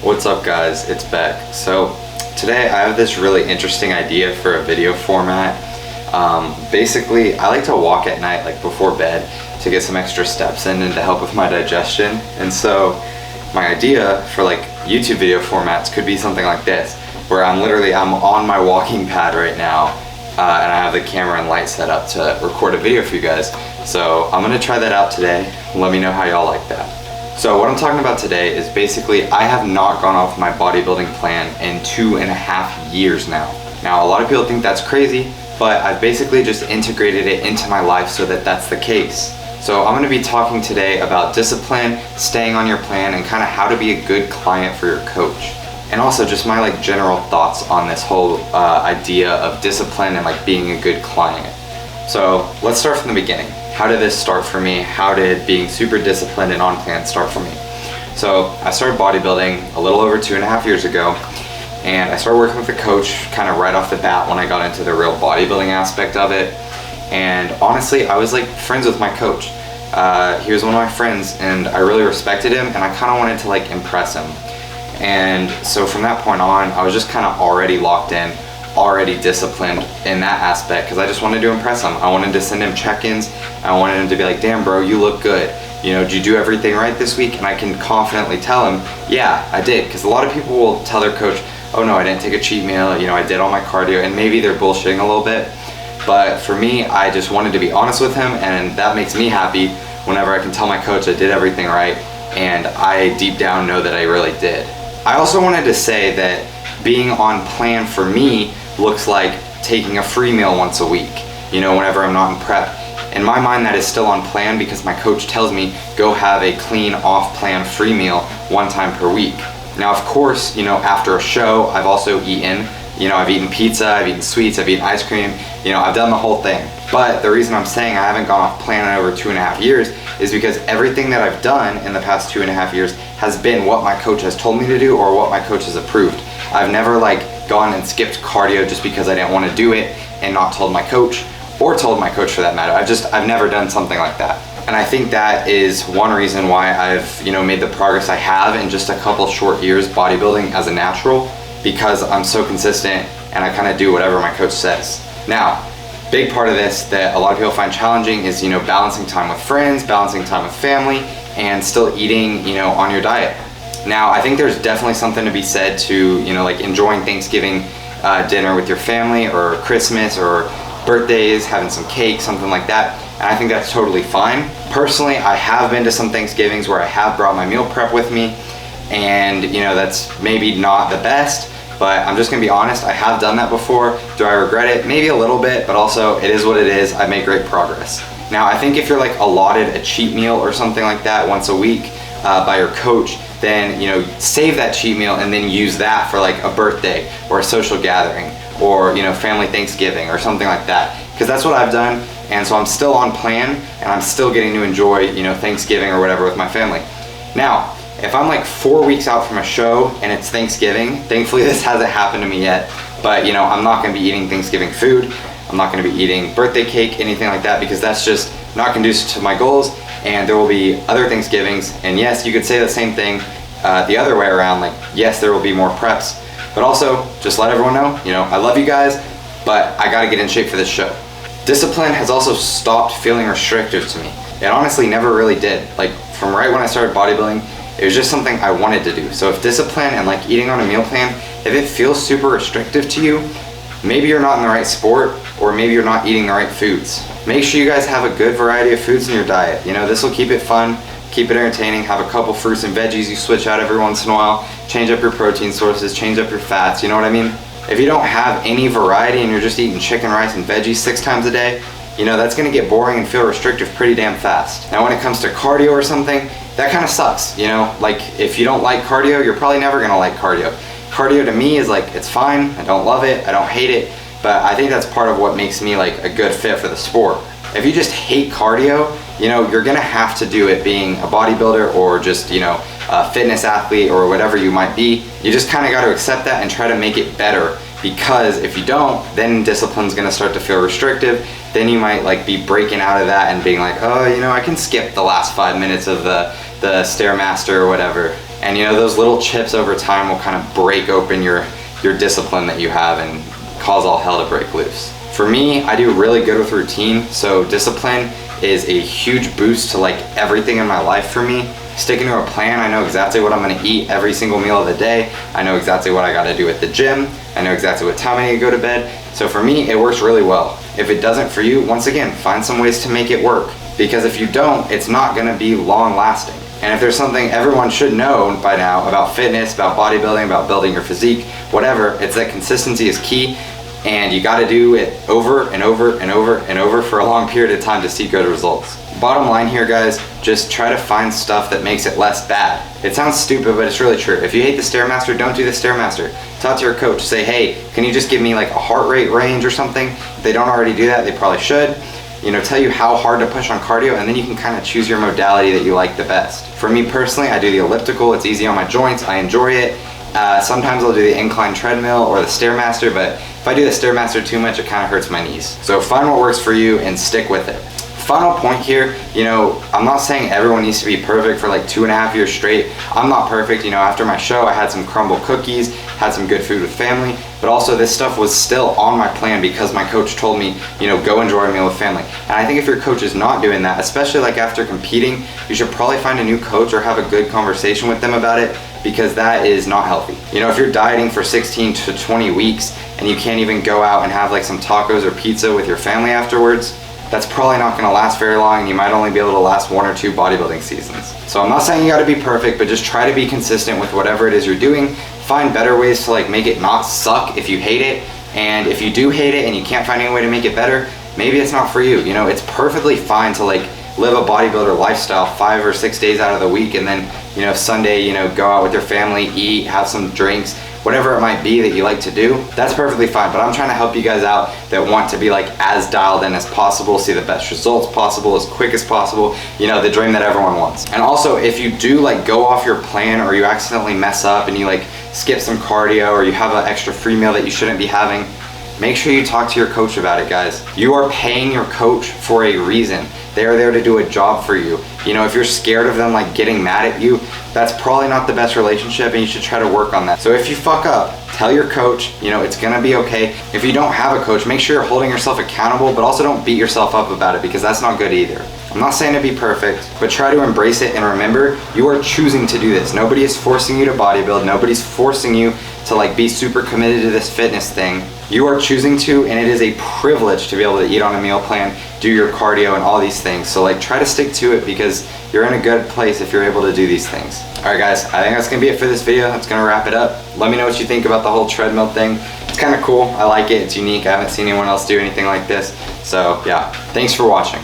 What's up guys, it's Beck. So today I have this really interesting idea for a video format. Basically I like to walk at night, like before bed, to get some extra steps in and to help with my digestion. And so my idea for like YouTube video formats could be something like this, where I'm on my walking pad right now, and I have the camera and light set up to record a video for you guys. So I'm gonna try that out today. Let me know how y'all like that. So what I'm talking about today is basically I have not gone off my bodybuilding plan in 2.5 years now. Now a lot of people think that's crazy, but I've basically just integrated it into my life so that that's the case. So I'm gonna be talking today about discipline, staying on your plan, and kind of how to be a good client for your coach. And also just my like general thoughts on this whole idea of discipline and like being a good client. So let's start from the beginning. How did this start for me? How did being super disciplined and on plan start for me? So I started bodybuilding a little over 2.5 years ago, and I started working with a coach kind of right off the bat when I got into the real bodybuilding aspect of it. And honestly, I was like friends with my coach. He was one of my friends and I really respected him, and I kind of wanted to like impress him. And so from that point on, I was just kind of already locked in, already disciplined in that aspect, because I just wanted to impress him. I wanted to send him check-ins. I wanted him to be like, damn bro, you look good. You know, did you do everything right this week? And I can confidently tell him, yeah, I did. Because a lot of people will tell their coach, oh no, I didn't take a cheat meal, you know, I did all my cardio, and maybe they're bullshitting a little bit. But for me, I just wanted to be honest with him, and that makes me happy whenever I can tell my coach I did everything right, and I deep down know that I really did. I also wanted to say that being on plan for me looks like taking a free meal once a week, you know, whenever I'm not in prep. In my mind, that is still on plan because my coach tells me go have a clean off-plan free meal one time per week. Now, of course, you know, after a show, I've also eaten. You know, I've eaten pizza, I've eaten sweets, I've eaten ice cream, you know, I've done the whole thing. But the reason I'm saying I haven't gone off plan in over 2.5 years is because everything that I've done in the past 2.5 years has been what my coach has told me to do or what my coach has approved. I've never like gone and skipped cardio just because I didn't want to do it and not told my coach, or told my coach for that matter. I've never done something like that. And I think that is one reason why I've, you know, made the progress I have in just a couple short years bodybuilding as a natural, because I'm so consistent and I kind of do whatever my coach says. Now, big part of this that a lot of people find challenging is, you know, balancing time with friends, balancing time with family, and still eating, you know, on your diet. Now, I think there's definitely something to be said to, you know, like enjoying Thanksgiving dinner with your family, or Christmas, or birthdays, having some cake, something like that. And I think that's totally fine. Personally, I have been to some Thanksgivings where I have brought my meal prep with me, and you know, that's maybe not the best, but I'm just gonna be honest, I have done that before. Do I regret it? Maybe a little bit, but also it is what it is. I made great progress. Now, I think if you're like allotted a cheat meal or something like that once a week by your coach, then, you know, save that cheat meal and then use that for like a birthday or a social gathering, or, you know, family Thanksgiving or something like that. Because that's what I've done, and so I'm still on plan and I'm still getting to enjoy, you know, Thanksgiving or whatever with my family. Now, if I'm like 4 weeks out from a show and it's Thanksgiving, thankfully this hasn't happened to me yet, but you know, I'm not gonna be eating Thanksgiving food. I'm not gonna be eating birthday cake, anything like that, because that's just not conducive to my goals. And there will be other Thanksgivings, and yes, you could say the same thing the other way around, like yes, there will be more preps, but also just let everyone know, you know, I love you guys, but I gotta get in shape for this show. Discipline has also stopped feeling restrictive to me. It honestly never really did. Like from right when I started bodybuilding, it was just something I wanted to do. So if discipline and like eating on a meal plan, if it feels super restrictive to you, maybe you're not in the right sport, or maybe you're not eating the right foods. Make sure you guys have a good variety of foods in your diet. You know, this will keep it fun, keep it entertaining. Have a couple fruits and veggies you switch out every once in a while. Change up your protein sources, change up your fats, you know what I mean? If you don't have any variety and you're just eating chicken, rice, and veggies 6 times a day, you know, that's gonna get boring and feel restrictive pretty damn fast. Now when it comes to cardio or something, that kind of sucks, you know? Like if you don't like cardio, you're probably never gonna like cardio. Cardio to me is like, it's fine, I don't love it, I don't hate it, but I think that's part of what makes me like a good fit for the sport. If you just hate cardio, you know, you're gonna have to do it being a bodybuilder or just, you know, a fitness athlete or whatever you might be. You just kind of got to accept that and try to make it better, because if you don't, then discipline's gonna start to feel restrictive. Then you might like be breaking out of that and being like, oh, you know, I can skip the last 5 minutes of the Stairmaster or whatever. And you know, those little chips over time will kind of break open your discipline that you have and cause all hell to break loose. For me, I do really good with routine, so discipline is a huge boost to like everything in my life for me. Sticking to a plan, I know exactly what I'm gonna eat every single meal of the day. I know exactly what I gotta do at the gym. I know exactly what time I need to go to bed. So for me, it works really well. If it doesn't for you, once again, find some ways to make it work. Because if you don't, it's not gonna be long lasting. And if there's something everyone should know by now about fitness, about bodybuilding, about building your physique, whatever, it's that consistency is key. And you gotta do it over and over and over and over for a long period of time to see good results. Bottom line here, guys, just try to find stuff that makes it less bad. It sounds stupid, but it's really true. If you hate the Stairmaster, don't do the Stairmaster. Talk to your coach, say, hey, can you just give me like a heart rate range or something? If they don't already do that, they probably should. You know, tell you how hard to push on cardio, and then you can kind of choose your modality that you like the best. For me personally, I do the elliptical. It's easy on my joints. I enjoy it. Sometimes I'll do the incline treadmill or the Stairmaster, but if I do the Stairmaster too much, it kind of hurts my knees. So find what works for you and stick with it. Final point here, you know, I'm not saying everyone needs to be perfect for like 2.5 years straight. I'm not perfect. You know, after my show, I had some crumble cookies, had some good food with family, but also this stuff was still on my plan because my coach told me, you know, go enjoy a meal with family. And I think if your coach is not doing that, especially like after competing, you should probably find a new coach or have a good conversation with them about it, because that is not healthy. You know, if you're dieting for 16 to 20 weeks and you can't even go out and have like some tacos or pizza with your family afterwards, that's probably not gonna last very long, and you might only be able to last 1 or 2 bodybuilding seasons. So I'm not saying you gotta be perfect, but just try to be consistent with whatever it is you're doing. Find better ways to like make it not suck if you hate it. And if you do hate it and you can't find any way to make it better, maybe it's not for you. You know, it's perfectly fine to like live a bodybuilder lifestyle 5 or 6 days out of the week, and then, you know, Sunday, you know, go out with your family, eat, have some drinks, whatever it might be that you like to do. That's perfectly fine, but I'm trying to help you guys out that want to be like as dialed in as possible, see the best results possible, as quick as possible, you know, the dream that everyone wants. And also, if you do like go off your plan, or you accidentally mess up and you like skip some cardio, or you have an extra free meal that you shouldn't be having, make sure you talk to your coach about it, guys. You are paying your coach for a reason. They are there to do a job for you. You know, if you're scared of them like getting mad at you, that's probably not the best relationship, and you should try to work on that. So if you fuck up, tell your coach, you know, it's gonna be okay. If you don't have a coach, make sure you're holding yourself accountable, but also don't beat yourself up about it, because that's not good either. I'm not saying to be perfect, but try to embrace it, and remember, you are choosing to do this. Nobody is forcing you to bodybuild. Nobody's forcing you to like be super committed to this fitness thing. You are choosing to, and it is a privilege to be able to eat on a meal plan, do your cardio and all these things. So like try to stick to it, because you're in a good place if you're able to do these things. All right, guys, I think that's gonna be it for this video. That's gonna wrap it up. Let me know what you think about the whole treadmill thing. It's kind of cool. I like it. It's unique. I haven't seen anyone else do anything like this. So yeah, thanks for watching.